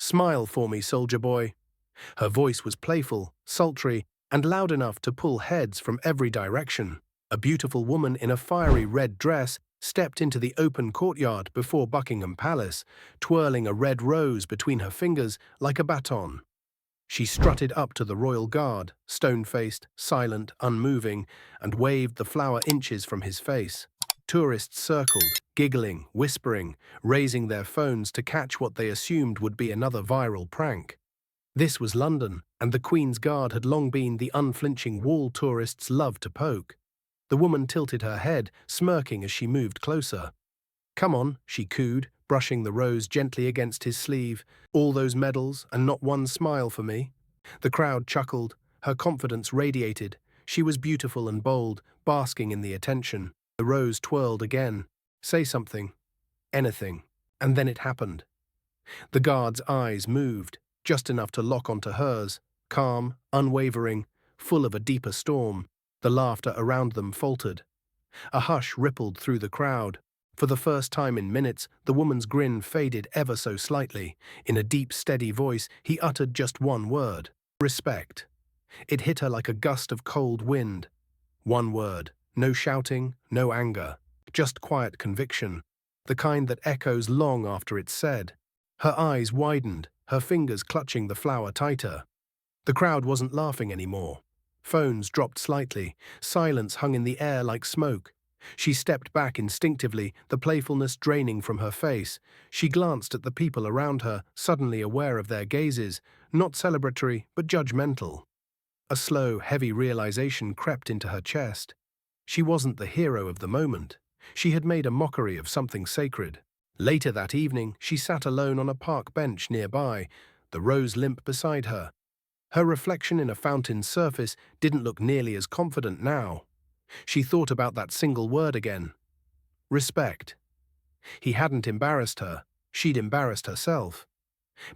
"Smile for me, soldier boy." Her voice was playful, sultry, and loud enough to pull heads from every direction. A beautiful woman in a fiery red dress stepped into the open courtyard before Buckingham Palace, twirling a red rose between her fingers like a baton. She strutted up to the royal guard, stone-faced, silent, unmoving, and waved the flower inches from his face. Tourists circled, giggling, whispering, raising their phones to catch what they assumed would be another viral prank. This was London, and the Queen's Guard had long been the unflinching wall tourists loved to poke. The woman tilted her head, smirking as she moved closer. "Come on," she cooed, brushing the rose gently against his sleeve. "All those medals and not one smile for me." The crowd chuckled. Her confidence radiated. She was beautiful and bold, basking in the attention. The rose twirled again. "Say something. Anything." And then it happened. The guard's eyes moved, just enough to lock onto hers, calm, unwavering, full of a deeper storm. The laughter around them faltered. A hush rippled through the crowd. For the first time in minutes, the woman's grin faded ever so slightly. In a deep, steady voice, he uttered just one word: respect. It hit her like a gust of cold wind. One word. No shouting, no anger. Just quiet conviction. The kind that echoes long after it's said. Her eyes widened, her fingers clutching the flower tighter. The crowd wasn't laughing anymore. Phones dropped slightly. Silence hung in the air like smoke. She stepped back instinctively, the playfulness draining from her face. She glanced at the people around her, suddenly aware of their gazes, not celebratory but judgmental. A slow, heavy realization crept into her chest. She wasn't the hero of the moment. She had made a mockery of something sacred. Later that evening, she sat alone on a park bench nearby, the rose limp beside her. Her reflection in a fountain's surface didn't look nearly as confident now. She thought about that single word again. Respect. He hadn't embarrassed her. She'd embarrassed herself.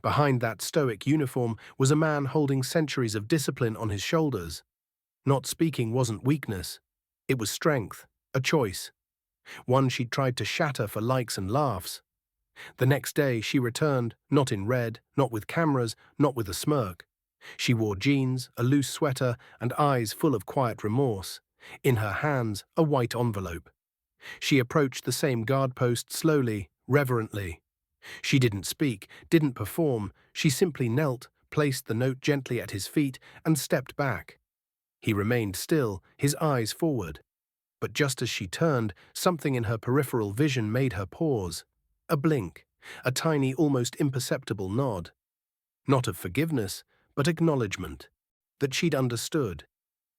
Behind that stoic uniform was a man holding centuries of discipline on his shoulders. Not speaking wasn't weakness. It was strength, a choice. One she'd tried to shatter for likes and laughs. The next day she returned, not in red, not with cameras, not with a smirk. She wore jeans, a loose sweater, and eyes full of quiet remorse. In her hands, a white envelope. She approached the same guard post slowly, reverently. She didn't speak, didn't perform. She simply knelt, placed the note gently at his feet, and stepped back. He remained still, his eyes forward. But just as she turned, something in her peripheral vision made her pause. A blink, a tiny, almost imperceptible nod. Not of forgiveness, but acknowledgement. That she'd understood.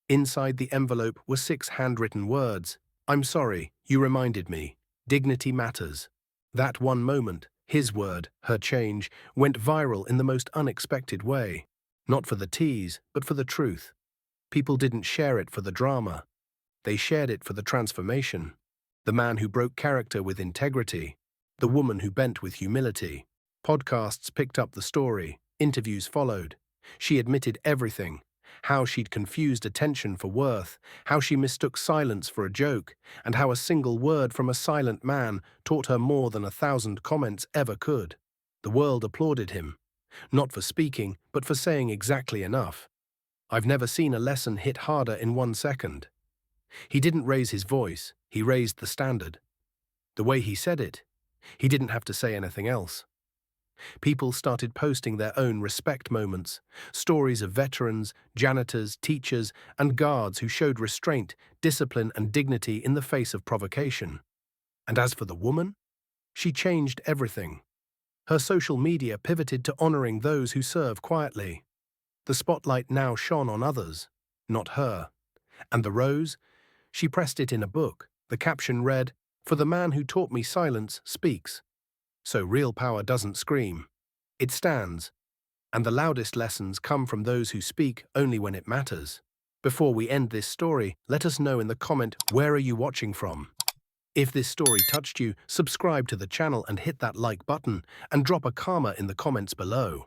Inside the envelope were 6 handwritten words. "I'm sorry, you reminded me. Dignity matters." That one moment, his word, her change, went viral in the most unexpected way. Not for the tease, but for the truth. People didn't share it for the drama. They shared it for the transformation. The man who broke character with integrity. The woman who bent with humility. Podcasts picked up the story. Interviews followed. She admitted everything. How she'd confused attention for worth, how she mistook silence for a joke, and how a single word from a silent man taught her more than 1,000 comments ever could. The world applauded him. Not for speaking, but for saying exactly enough. I've never seen a lesson hit harder in 1 second. He didn't raise his voice, he raised the standard. The way he said it, he didn't have to say anything else. People started posting their own respect moments, stories of veterans, janitors, teachers, and guards who showed restraint, discipline, and dignity in the face of provocation. And as for the woman, she changed everything. Her social media pivoted to honoring those who serve quietly. The spotlight now shone on others, not her. And the rose? She pressed it in a book. The caption read, "For the man who taught me silence speaks." So real power doesn't scream. It stands. And the loudest lessons come from those who speak only when it matters. Before we end this story, let us know in the comment, where are you watching from? If this story touched you, subscribe to the channel and hit that like button, and drop a karma in the comments below.